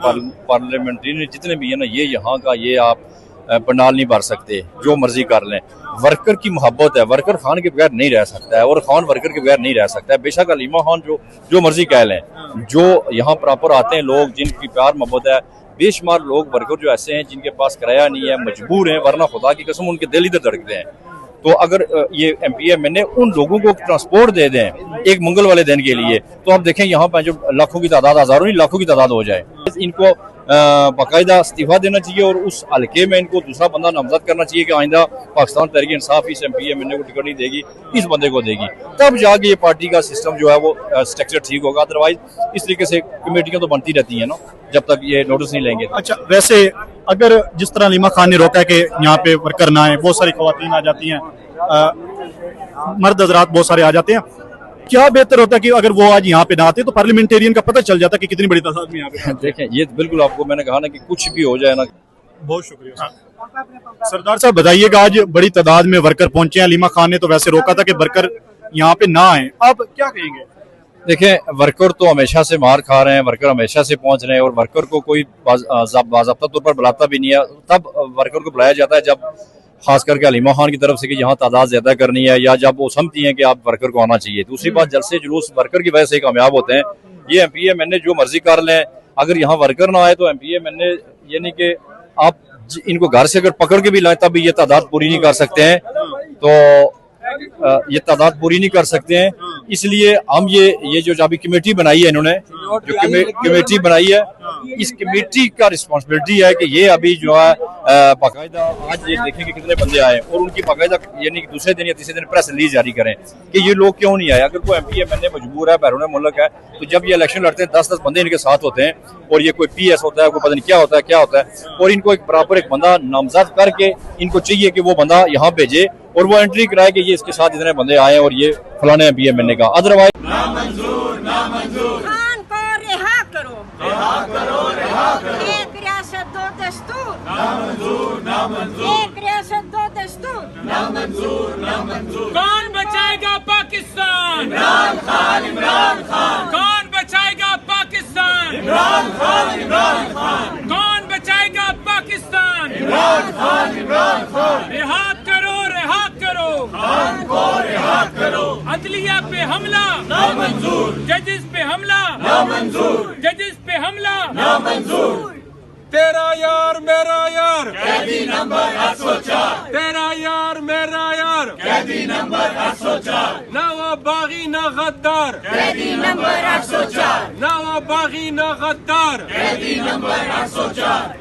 Parliamentary جتنے بھی ہیں نا یہ یہاں کا یہ آپ پنڈال نہیں بھر سکتے، جو مرضی کر لیں۔ ورکر کی محبت ہے، ورکر خان کے بغیر نہیں رہ سکتا ہے اور خان ورکر کے بغیر نہیں رہ سکتا ہے۔ بے شک علیمہ خان جو مرضی کہہ لیں، جو یہاں پراپر آتے ہیں لوگ جن کی پیار محبت ہے، بے شمار لوگ ورکر جو ایسے ہیں جن کے پاس کرایہ نہیں ہے، مجبور ہیں، ورنہ خدا کی قسم ان کے دل ادھر دھڑکتے ہیں۔ تو اگر یہ ایم پی ایم این اے ان لوگوں کو ٹرانسپورٹ دے دیں ایک منگل والے دن کے لیے، تو آپ دیکھیں یہاں پہ جو لاکھوں کی تعداد، ہزاروں نہیں لاکھوں کی تعداد ہو جائے۔ ان کو باقاعدہ استعفیٰ دینا چاہیے اور اس حلقے میں ان کو دوسرا بندہ نامزد کرنا چاہیے کہ آئندہ پاکستان تحریک انصاف اس ایم پی ایم این اے کو ٹکٹ نہیں دے گی، اس بندے کو دے گی، تب جا کے یہ پارٹی کا سسٹم جو ہے وہ اسٹرکچر ٹھیک ہوگا۔ ادروائز اس طریقے سے کمیٹیاں تو بنتی رہتی ہیں نا جب تک یہ نوٹس نہیں لیں گے۔ اچھا، ویسے اگر جس طرح علیمہ خان نے روکا ہے کہ یہاں پہ ورکر نہ آئیں، بہت ساری خواتین آ جاتی ہیں، مرد حضرات بہت سارے آ جاتے ہیں، کیا بہتر ہوتا ہے کہ اگر وہ آج یہاں پہ نہ آتے تو پارلیمنٹیرین کا پتہ چل جاتا کہ کتنی بڑی تعداد میں یہاں پہ؟ دیکھیں یہ بالکل آپ کو میں نے کہا نا کہ کچھ بھی ہو جائے نا۔ بہت شکریہ سردار صاحب، بتائیے گا آج بڑی تعداد میں ورکر پہنچے ہیں، علیمہ خان نے تو ویسے روکا تھا کہ ورکر یہاں پہ نہ آئیں، آپ کیا کہیں گے؟ دیکھیں ورکر تو ہمیشہ سے مار کھا رہے ہیں، ورکر ہمیشہ سے پہنچ رہے ہیں اور ورکر کو کوئی باضابطہ طور پر بلاتا بھی نہیں ہے۔ تب ورکر کو بلایا جاتا ہے جب خاص کر کے علیمہ خان کی طرف سے کہ یہاں تعداد زیادہ کرنی ہے، یا جب وہ سمجھتی ہیں کہ آپ ورکر کو آنا چاہیے۔ دوسری بات، جلسے جلوس ورکر کی وجہ سے کامیاب ہوتے ہیں۔ یہ ایم پی ایم این اے جو مرضی کر لیں، اگر یہاں ورکر نہ آئے تو ایم پی ایم این اے یعنی کہ آپ ان کو گھر سے اگر پکڑ کے بھی لائیں تب بھی یہ تعداد پوری نہیں کر سکتے ہیں، تو یہ تعداد پوری نہیں کر سکتے ہیں۔ اس لیے ہم یہ جو ابھی کمیٹی بنائی ہے انہوں نے، جو کمیٹی بنائی ہے، اس کمیٹی کا رسپانسبلٹی ہے کہ یہ ابھی جو ہے باقاعدہ آج یہ دیکھیں کہ کتنے بندے آئے اور ان کی باقاعدہ یعنی کہ دوسرے دن یا تیسرے دن پریس ریلیز جاری کریں کہ یہ لوگ کیوں نہیں آئے۔ اگر کوئی ایم پی ایم این اے مجبور ہے، بیرون ملک ہے، تو جب یہ الیکشن لڑتے ہیں 10 بندے ان کے ساتھ ہوتے ہیں اور یہ کوئی پی ایس ہوتا ہے، کوئی پتہ نہیں کیا ہوتا ہے اور ان کو ایک برابر ایک بندہ نامزد کر کے ان کو چاہیے کہ وہ بندہ یہاں بھیجے اور وہ انٹری کرائے کہ یہ اس کے ساتھ اتنے بندے آئے اور یہ فلانے ایم پی ایم این اے کا۔ ادروائز خان کو رہا کرو، ایک ریاست دو دستور، ایک ریاست دو دستور، کون بچائے گا پاکستان؟ کون بچائے گا پاکستان؟ کون بچائے گا پاکستان؟ رہا کرو، رہا کرو، عدلیہ پہ حملہ نامنظور، ججز پہ حملہ نامنظور، ججز پہ حملہ نامنظور۔ تیرا یار میرا یار، قیدی نمبر 804، تیرا یار میرا یار، قیدی نمبر 804، نہ وہ باغی نہ غدار، قیدی نمبر 804، نہ وہ باغی نہ غدار، قیدی نمبر 804۔